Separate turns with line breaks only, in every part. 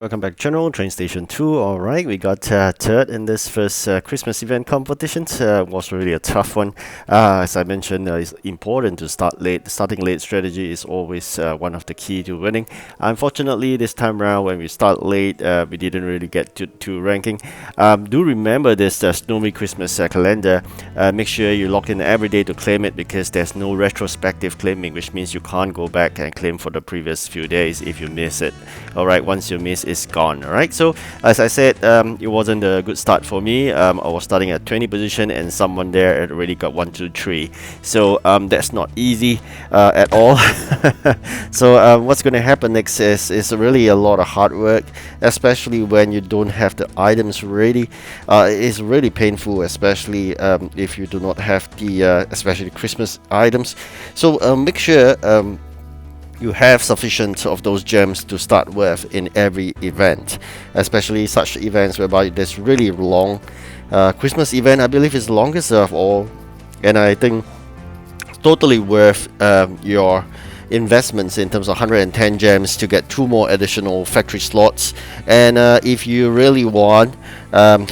Welcome back, General. TrainStation 2. All right, we got third in this first Christmas event competition. Was really a tough one. As I mentioned, it's important to start late. Starting late strategy is always one of the key to winning. Unfortunately, this time around, when we start late, we didn't really get to ranking. Do remember this Snowy Christmas calendar. Make sure you log in every day to claim it because there's no retrospective claiming, which means you can't go back and claim for the previous few days if you miss it. All right, once you miss is gone. All right, so as I said, it wasn't a good start for me. I was starting at 20 position and someone there had already got 1 2 3, so that's not easy at all. So what's going to happen next is really a lot of hard work, especially when you don't have the items ready. It's really painful, especially if you do not have the especially Christmas items. So make sure you have sufficient of those gems to start with in every event, especially such events whereby there's really long. Christmas event, I believe, is the longest of all, and I think totally worth your investments in terms of 110 gems to get 2 more additional factory slots. And if you really want,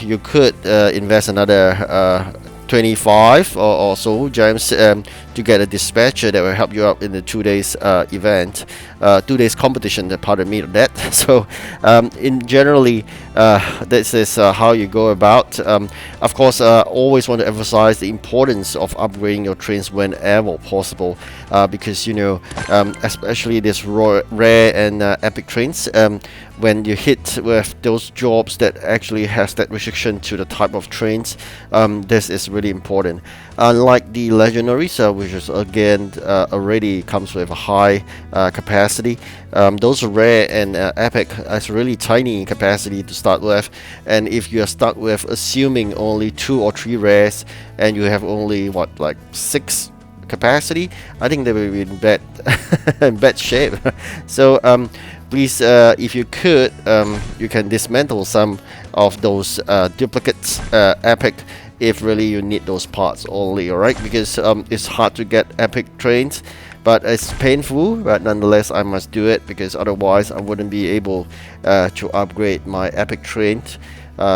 you could invest another 25 or so gems to get a dispatcher that will help you out in the 2 days event, 2 days competition. Pardon me on that. So in generally, this is how you go about. Of course, always want to emphasize the importance of upgrading your trains whenever possible, because you know, especially this rare and epic trains, when you hit with those jobs that actually has that restriction to the type of trains, this is really important. Unlike the legendaries, which is again already comes with a high capacity, those rare and epic is really tiny in capacity to start with. And if you are stuck with assuming only 2 or 3 rares and you have only what, like 6 capacity, I think they will be in bad in bad shape. So please, if you could, you can dismantle some of those duplicates epic if really you need those parts only. Alright, because it's hard to get epic trains, but it's painful, but nonetheless I must do it because otherwise I wouldn't be able to upgrade my epic trains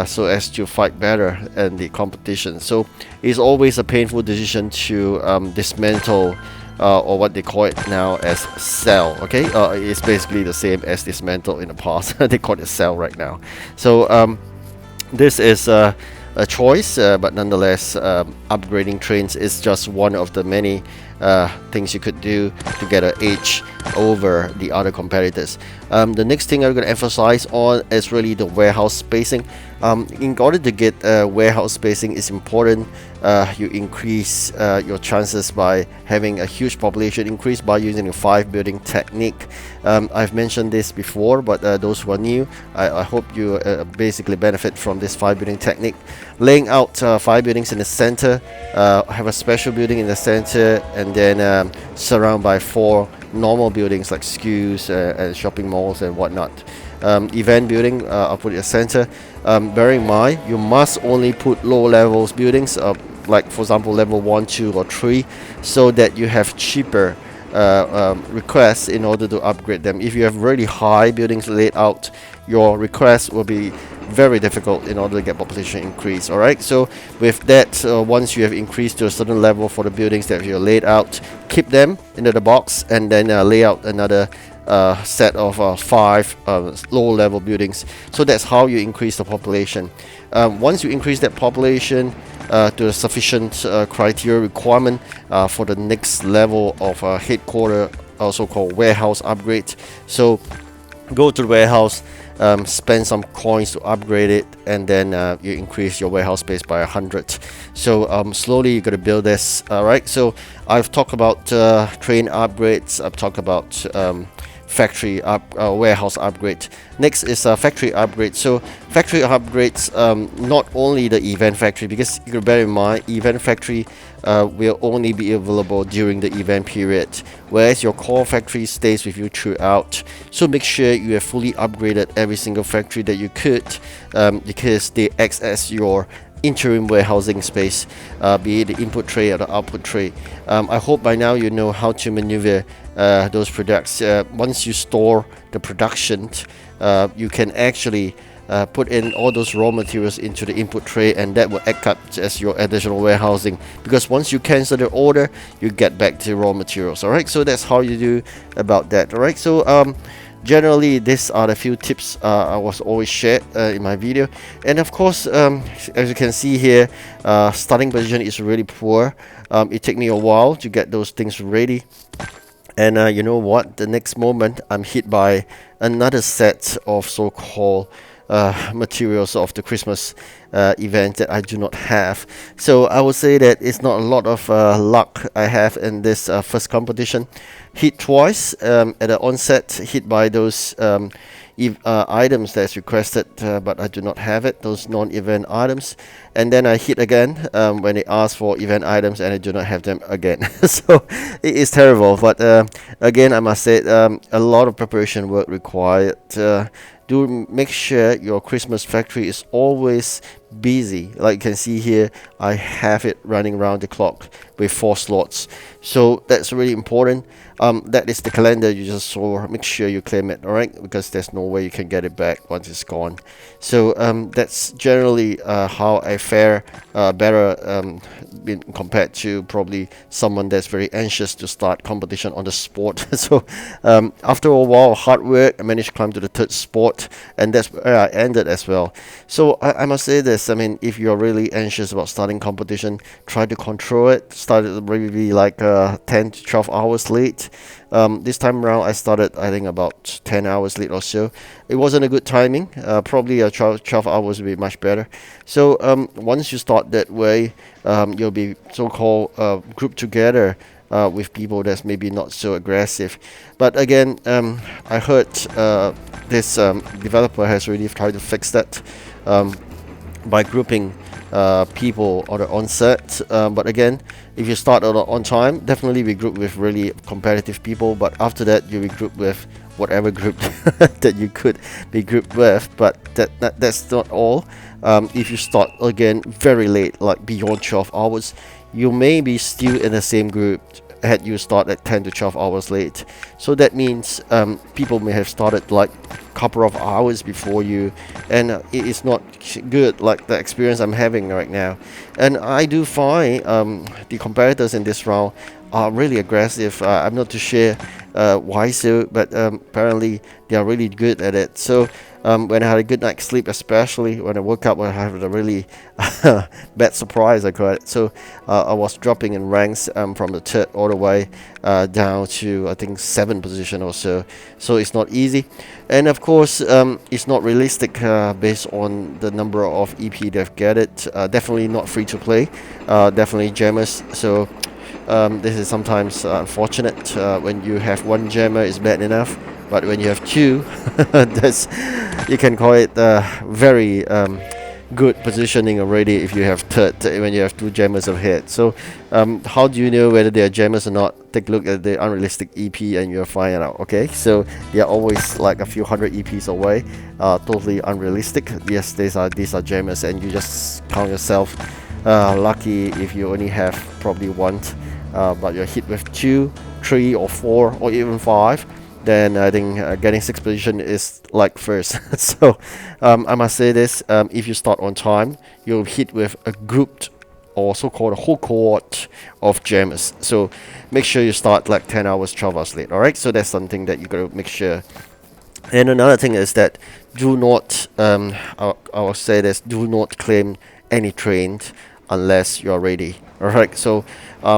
so as to fight better in the competition. So it's always a painful decision to dismantle or what they call it now as sell. Okay, it's basically the same as dismantle in the past. They call it sell right now. So this is a choice, but nonetheless, upgrading trains is just one of the many things you could do to get an edge over the other competitors. The next thing I'm going to emphasize on is really the warehouse spacing. In order to get warehouse spacing, is important you increase your chances by having a huge population increase by using the 5 building technique. I've mentioned this before, but those who are new, I hope you basically benefit from this 5 building technique. Laying out 5 buildings in the center, have a special building in the center, and then surround by 4 normal buildings like schools and shopping malls and whatnot. Event building, I'll put it in the center. Bear in mind, you must only put low levels buildings, like for example level 1, 2 or 3, so that you have cheaper requests in order to upgrade them. If you have really high buildings laid out, your requests will be very difficult in order to get population increase. Alright, so with that, once you have increased to a certain level for the buildings that you laid out, keep them into the box and then lay out another set of 5 low level buildings. So that's how you increase the population. Once you increase that population to a sufficient criteria requirement for the next level of headquarter, also called warehouse upgrade. So go to the warehouse, spend some coins to upgrade it, and then you increase your warehouse space by 100. So slowly you're going to build this. Alright, so I've talked about train upgrades, I've talked about factory warehouse upgrade. Next is factory upgrade. So factory upgrades, not only the event factory, because you can bear in mind event factory will only be available during the event period, whereas your core factory stays with you throughout. So make sure you have fully upgraded every single factory that you could, because they act as your interim warehousing space, be it the input tray or the output tray. I hope by now you know how to maneuver those products. Once you store the production, you can actually put in all those raw materials into the input tray, and that will act up as your additional warehousing, because once you cancel the order, you get back to raw materials. All right, so that's how you do about that. All right, so generally these are the few tips I was always shared in my video. And of course, as you can see here, starting position is really poor. It took me a while to get those things ready, and you know what, the next moment I'm hit by another set of so-called materials of the Christmas event that I do not have. So I would say that it's not a lot of luck I have in this first competition. Hit twice at the onset, hit by those items that's requested, but I do not have it, those non-event items. And then I hit again when they ask for event items, and I do not have them again. So it is terrible, but again, I must say, a lot of preparation work required. Do make sure your Christmas factory is always busy. Like you can see here, I have it running around the clock with 4 slots. So that's really important. That is the calendar you just saw. Make sure you claim it, alright? Because there's no way you can get it back once it's gone. So that's generally how I fare better compared to probably someone that's very anxious to start competition on the sport. So after a while of hard work, I managed to climb to the 3rd spot, and that's where I ended as well. So I must say this, I mean, if you're really anxious about starting competition, try to control it. Start it maybe like 10 to 12 hours late. This time around I started, I think, about 10 hours late or so. It wasn't a good timing. Probably 12 hours would be much better. So once you start that way, you'll be so-called grouped together with people that's maybe not so aggressive. But again, I heard this developer has really tried to fix that by grouping people on the onset. But again, if you start on time, definitely be grouped with really competitive people, but after that you'll be grouped with whatever group that you could be grouped with. But that's not all. If you start again very late, like beyond 12 hours, you may be still in the same group had you start at 10 to 12 hours late. So that means people may have started like a couple of hours before you, and it is not good, like the experience I'm having right now. And I do find the competitors in this round are really aggressive. I'm not too sure why so, but apparently they are really good at it. So when I had a good night's sleep, especially when I woke up, I had a really bad surprise, I call it. So I was dropping in ranks from the 3rd all the way down to, I think, 7th position or so. So it's not easy, and of course it's not realistic based on the number of EP they've gathered. Definitely not free to play, definitely jammers. So this is sometimes unfortunate. When you have 1 jammer is bad enough, but when you have 2, that's, you can call it very good positioning already if you have 3rd, when you have 2 jammers ahead. So how do you know whether they are jammers or not? Take a look at the unrealistic EP and you'll find it out. Okay, so they are always like a few hundred EPs away, totally unrealistic. Yes, these are jammers, and you just count yourself lucky if you only have probably 1, but you're hit with 2, 3 or 4 or even 5, then I think getting 6th position is like first. So I must say this, if you start on time, you'll hit with a grouped or so-called a whole cohort of jammers. So make sure you start like 10 hours, 12 hours late. Alright, so that's something that you gotta make sure. And another thing is that do not, I will say this, do not claim any train unless you're ready. Alright, so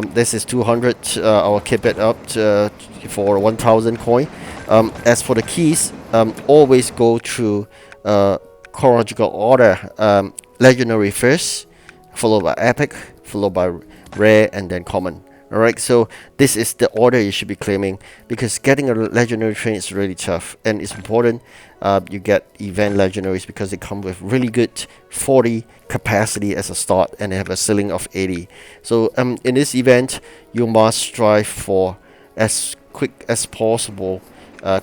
this is 200. I will keep it up for 1000 coin. As for the keys, always go through chronological order. Legendary first, followed by epic, followed by rare, and then common. Alright, so this is the order you should be claiming, because getting a legendary train is really tough, and it's important you get event legendaries because they come with really good 40 capacity as a start and they have a ceiling of 80. So in this event, you must strive for as quick as possible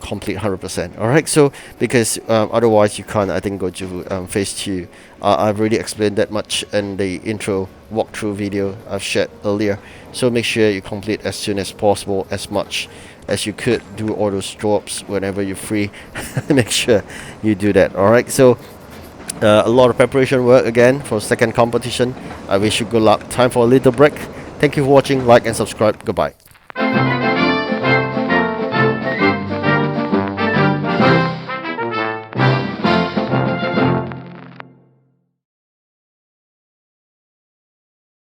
complete 100%. All right, so because otherwise you can't, I think, go to phase 2. I've already explained that much in the intro walkthrough video I've shared earlier. So make sure you complete as soon as possible, as much as you could. Do all those drops whenever you're free. Make sure you do that. All right, so a lot of preparation work again for second competition. I wish you good luck. Time for a little break. Thank you for watching. Like and subscribe. Goodbye.